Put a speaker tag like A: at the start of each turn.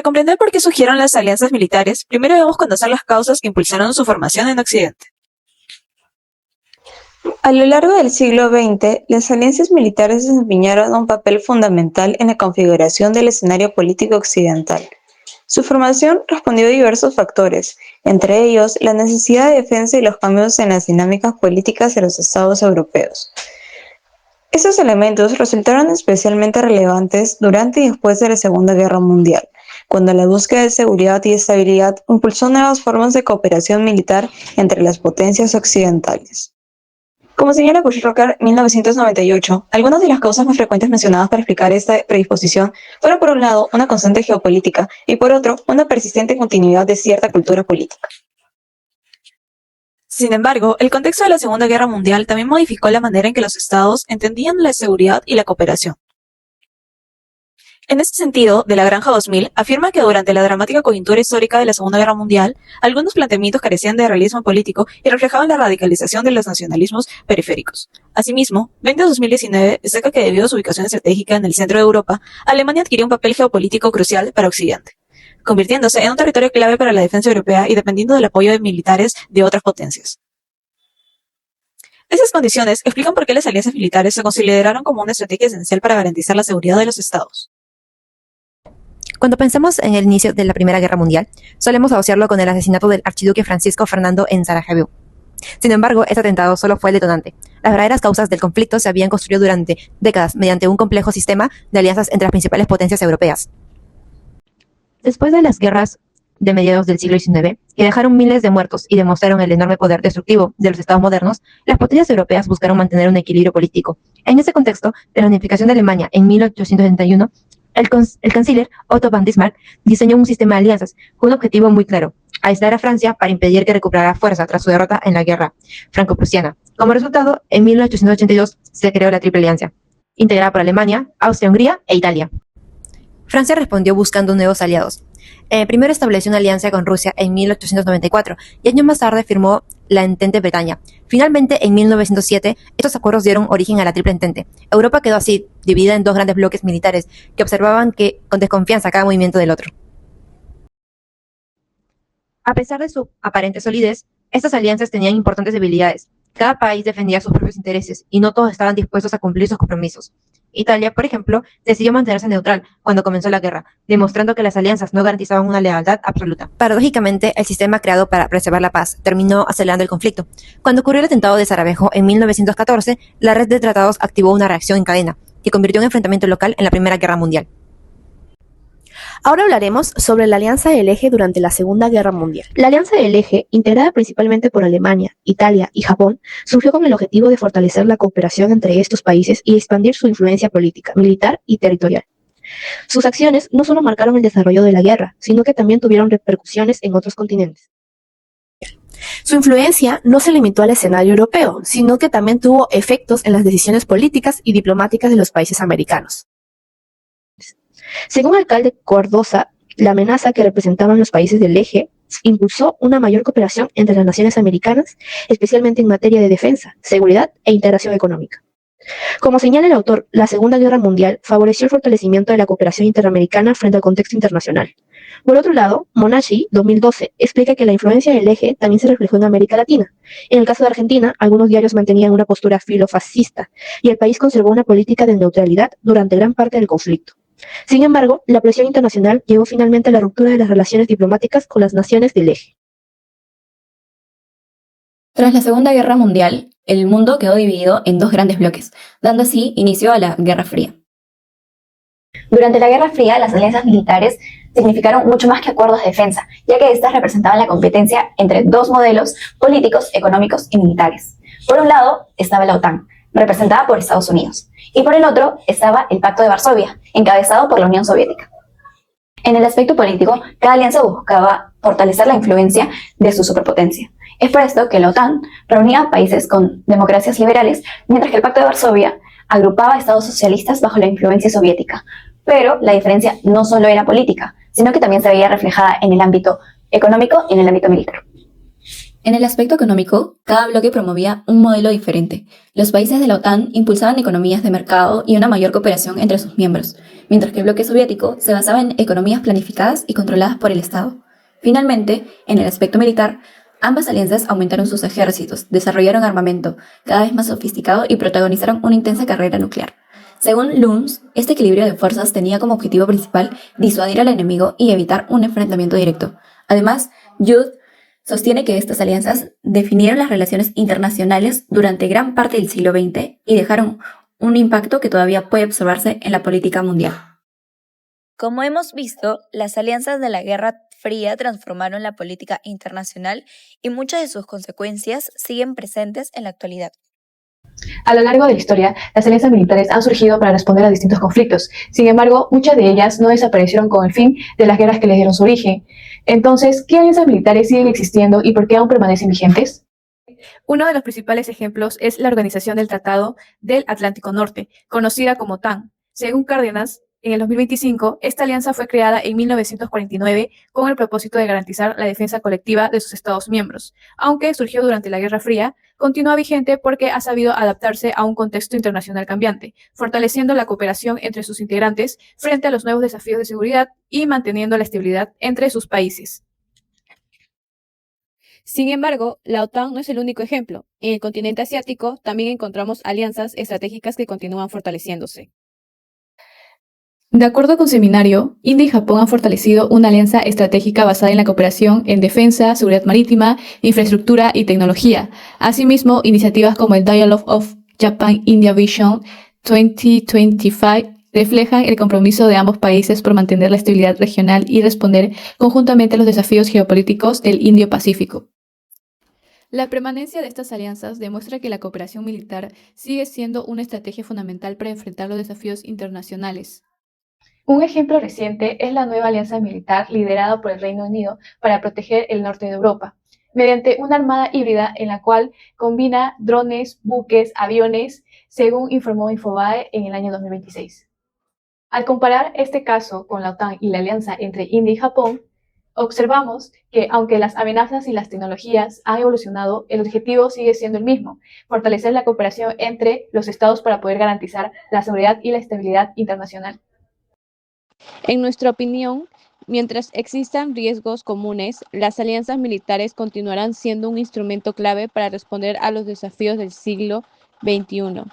A: comprender por qué surgieron las alianzas militares, primero debemos conocer las causas que impulsaron su formación en Occidente.
B: A lo largo del siglo XX, las alianzas militares desempeñaron un papel fundamental en la configuración del escenario político occidental. Su formación respondió a diversos factores, entre ellos la necesidad de defensa y los cambios en las dinámicas políticas de los estados europeos. Estos elementos resultaron especialmente relevantes durante y después de la Segunda Guerra Mundial, cuando la búsqueda de seguridad y estabilidad impulsó nuevas formas de cooperación militar entre las potencias occidentales. Como señala Bushrocker 1998, algunas de las causas más frecuentes mencionadas para explicar esta predisposición fueron por un lado una constante geopolítica y por otro una persistente continuidad de cierta cultura política.
A: Sin embargo, el contexto de la Segunda Guerra Mundial también modificó la manera en que los estados entendían la seguridad y la cooperación. En este sentido, De la Granja 2000 afirma que durante la dramática coyuntura histórica de la Segunda Guerra Mundial, algunos planteamientos carecían de realismo político y reflejaban la radicalización de los nacionalismos periféricos. Asimismo, Bendis 2019 destaca que debido a su ubicación estratégica en el centro de Europa, Alemania adquirió un papel geopolítico crucial para Occidente, convirtiéndose en un territorio clave para la defensa europea y dependiendo del apoyo de militares de otras potencias. Esas condiciones explican por qué las alianzas militares se consideraron como una estrategia esencial para garantizar la seguridad de los estados.
C: Cuando pensamos en el inicio de la Primera Guerra Mundial, solemos asociarlo con el asesinato del archiduque Francisco Fernando en Sarajevo. Sin embargo, este atentado solo fue el detonante. Las verdaderas causas del conflicto se habían construido durante décadas mediante un complejo sistema de alianzas entre las principales potencias europeas. Después de las guerras de mediados del siglo XIX, que dejaron miles de muertos y demostraron el enorme poder destructivo de los estados modernos, las potencias europeas buscaron mantener un equilibrio político. En ese contexto, de la unificación de Alemania en 1871, el canciller Otto von Bismarck diseñó un sistema de alianzas con un objetivo muy claro: aislar a Francia para impedir que recuperara fuerza tras su derrota en la guerra franco-prusiana. Como resultado, en 1882 se creó la Triple Alianza, integrada por Alemania, Austria-Hungría e Italia. Francia respondió buscando nuevos aliados. Primero estableció una alianza con Rusia en 1894 y años más tarde firmó la Entente Bretaña. Finalmente, en 1907, estos acuerdos dieron origen a la Triple Entente. Europa quedó así, dividida en dos grandes bloques militares que observaban con desconfianza cada movimiento del otro. A pesar de su aparente solidez, estas alianzas tenían importantes debilidades. Cada país defendía sus propios intereses y no todos estaban dispuestos a cumplir sus compromisos. Italia, por ejemplo, decidió mantenerse neutral cuando comenzó la guerra, demostrando que las alianzas no garantizaban una lealtad absoluta. Paradójicamente, el sistema creado para preservar la paz terminó acelerando el conflicto. Cuando ocurrió el atentado de Sarajevo en 1914, la red de tratados activó una reacción en cadena, que convirtió un enfrentamiento local en la Primera Guerra Mundial.
D: Ahora hablaremos sobre la Alianza del Eje durante la Segunda Guerra Mundial. La Alianza del Eje, integrada principalmente por Alemania, Italia y Japón, surgió con el objetivo de fortalecer la cooperación entre estos países y expandir su influencia política, militar y territorial. Sus acciones no solo marcaron el desarrollo de la guerra, sino que también tuvieron repercusiones en otros continentes. Su influencia no se limitó al escenario europeo, sino que también tuvo efectos en las decisiones políticas y diplomáticas de los países americanos. Según el alcalde Cardoza, la amenaza que representaban los países del eje impulsó una mayor cooperación entre las naciones americanas, especialmente en materia de defensa, seguridad e integración económica. Como señala el autor, la Segunda Guerra Mundial favoreció el fortalecimiento de la cooperación interamericana frente al contexto internacional. Por otro lado, Monashi, 2012, explica que la influencia del eje también se reflejó en América Latina. En el caso de Argentina, algunos diarios mantenían una postura filofascista y el país conservó una política de neutralidad durante gran parte del conflicto. Sin embargo, la presión internacional llevó finalmente a la ruptura de las relaciones diplomáticas con las naciones del eje.
E: Tras la Segunda Guerra Mundial, el mundo quedó dividido en dos grandes bloques, dando así inicio a la Guerra Fría.
F: Durante la Guerra Fría, las alianzas militares significaron mucho más que acuerdos de defensa, ya que éstas representaban la competencia entre dos modelos políticos, económicos y militares. Por un lado estaba la OTAN, representada por Estados Unidos, y por el otro estaba el Pacto de Varsovia, encabezado por la Unión Soviética. En el aspecto político, cada alianza buscaba fortalecer la influencia de su superpotencia. Es por esto que la OTAN reunía a países con democracias liberales, mientras que el Pacto de Varsovia agrupaba a estados socialistas bajo la influencia soviética. Pero la diferencia no solo era política, sino que también se veía reflejada en el ámbito económico y en el ámbito militar.
E: En el aspecto económico, cada bloque promovía un modelo diferente. Los países de la OTAN impulsaban economías de mercado y una mayor cooperación entre sus miembros, mientras que el bloque soviético se basaba en economías planificadas y controladas por el Estado. Finalmente, en el aspecto militar, ambas alianzas aumentaron sus ejércitos, desarrollaron armamento cada vez más sofisticado y protagonizaron una intensa carrera nuclear. Según Luns, este equilibrio de fuerzas tenía como objetivo principal disuadir al enemigo y evitar un enfrentamiento directo. Además, Judd sostiene que estas alianzas definieron las relaciones internacionales durante gran parte del siglo XX y dejaron un impacto que todavía puede observarse en la política mundial.
G: Como hemos visto, las alianzas de la Guerra Fría transformaron la política internacional y muchas de sus consecuencias siguen presentes en la actualidad.
D: A lo largo de la historia, las alianzas militares han surgido para responder a distintos conflictos. Sin embargo, muchas de ellas no desaparecieron con el fin de las guerras que les dieron su origen. Entonces, ¿qué alianzas militares siguen existiendo y por qué aún permanecen vigentes?
H: Uno de los principales ejemplos es la Organización del Tratado del Atlántico Norte, conocida como OTAN. Según Cárdenas, en el 2025, esta alianza fue creada en 1949 con el propósito de garantizar la defensa colectiva de sus Estados miembros. Aunque surgió durante la Guerra Fría, continúa vigente porque ha sabido adaptarse a un contexto internacional cambiante, fortaleciendo la cooperación entre sus integrantes frente a los nuevos desafíos de seguridad y manteniendo la estabilidad entre sus países. Sin embargo, la OTAN no es el único ejemplo. En el continente asiático también encontramos alianzas estratégicas que continúan fortaleciéndose. De acuerdo con Seminario, India y Japón han fortalecido una alianza estratégica basada en la cooperación en defensa, seguridad marítima, infraestructura y tecnología. Asimismo, iniciativas como el Dialogue of Japan-India Vision 2025 reflejan el compromiso de ambos países por mantener la estabilidad regional y responder conjuntamente a los desafíos geopolíticos del Indo-Pacífico. La permanencia de estas alianzas demuestra que la cooperación militar sigue siendo una estrategia fundamental para enfrentar los desafíos internacionales.
D: Un ejemplo reciente es la nueva alianza militar liderada por el Reino Unido para proteger el norte de Europa, mediante una armada híbrida en la cual combina drones, buques, aviones, según informó Infobae en el año 2026. Al comparar este caso con la OTAN y la alianza entre India y Japón, observamos que aunque las amenazas y las tecnologías han evolucionado, el objetivo sigue siendo el mismo: fortalecer la cooperación entre los estados para poder garantizar la seguridad y la estabilidad internacional.
I: En nuestra opinión, mientras existan riesgos comunes, las alianzas militares continuarán siendo un instrumento clave para responder a los desafíos del siglo XXI.